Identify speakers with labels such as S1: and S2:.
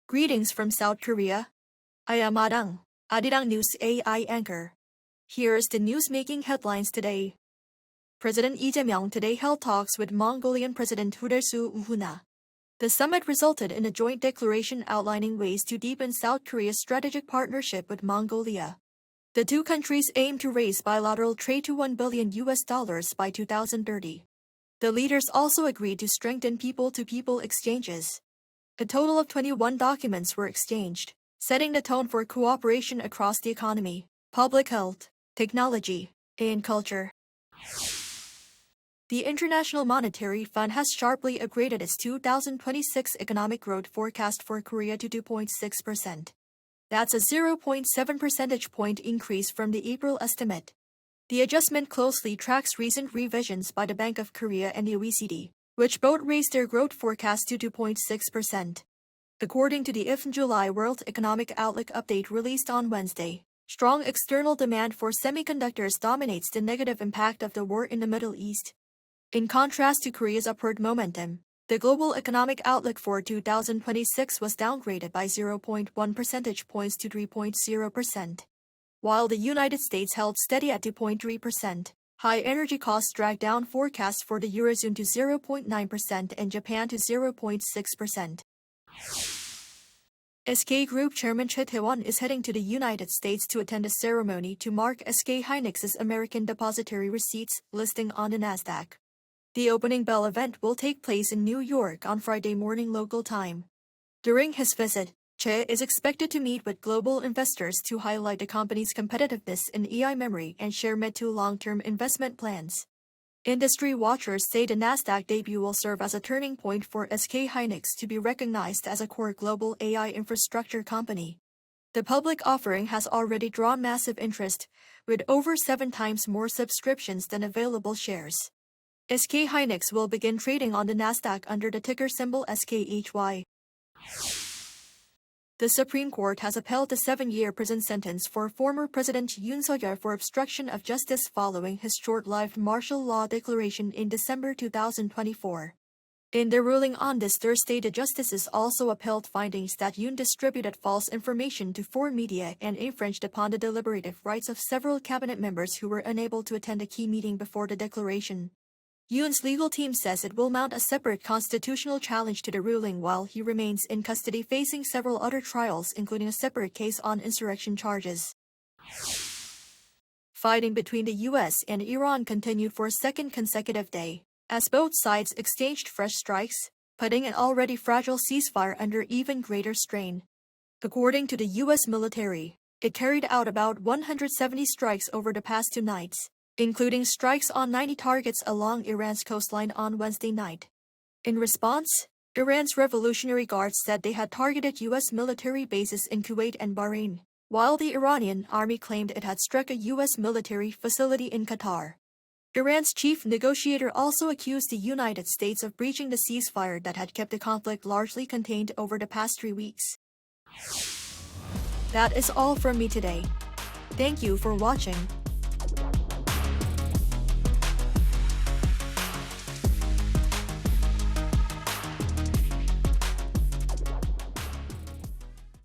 S1: Greetings from South Korea. I am Arirang News AI anchor. Here's the news-making headlines today. President Lee Jae-myung today held talks with Mongolian President Uhuna. The summit resulted in a joint declaration outlining ways to deepen South Korea's strategic partnership with Mongolia. The two countries aim to raise bilateral trade to $1 billion by 2030. The leaders also agreed to strengthen people-to-people exchanges. A total of 21 documents were exchanged, setting the tone for cooperation across the economy, public health, technology, and culture. The International Monetary Fund has sharply upgraded its 2026 economic growth forecast for Korea to 2.6%. That's a 0.7 percentage point increase from the April estimate. The adjustment closely tracks recent revisions by the Bank of Korea and the OECD, which both raised their growth forecast to 2.6%. According to the July World Economic Outlook update released on Wednesday, strong external demand for semiconductors dominates the negative impact of the war in the Middle East. In contrast to Korea's upward momentum, the global economic outlook for 2026 was downgraded by 0.1 percentage points to 3.0%. While the United States held steady at 2.3%, high energy costs dragged down forecasts for the Eurozone to 0.9% and Japan to 0.6%. SK Group Chairman Tae-won is heading to the United States to attend a ceremony to mark SK hynix's American Depository Receipts listing on the Nasdaq. The opening bell event will take place in New York on Friday morning local time. During his visit, Chey is expected to meet with global investors to highlight the company's competitiveness in AI memory and share mid to long-term investment plans. Industry watchers say the Nasdaq debut will serve as a turning point for SK hynix to be recognized as a core global AI infrastructure company. The public offering has already drawn massive interest, with over 7 times more subscriptions than available shares. SK hynix will begin trading on the Nasdaq under the ticker symbol SKHY. The Supreme Court has upheld the 7-year prison sentence for former President Yoon for obstruction of justice following his short-lived martial law declaration in December 2024. In their ruling on this Thursday, the justices also upheld findings that Yoon distributed false information to foreign media and infringed upon the deliberative rights of several cabinet members who were unable to attend a key meeting before the declaration. Yoon's legal team says it will mount a separate constitutional challenge to the ruling while he remains in custody facing several other trials, including a separate case on insurrection charges. Fighting between the US and Iran continued for a second consecutive day, as both sides exchanged fresh strikes, putting an already fragile ceasefire under even greater strain. According to the US military, it carried out about 170 strikes over the past 2 nights, including strikes on 90 targets along Iran's coastline on Wednesday night. In response, Iran's Revolutionary Guards said they had targeted U.S. military bases in Kuwait and Bahrain, while the Iranian army claimed it had struck a U.S. military facility in Qatar. Iran's chief negotiator also accused the United States of breaching the ceasefire that had kept the conflict largely contained over the past 3 weeks. That is all from me today. Thank you for watching.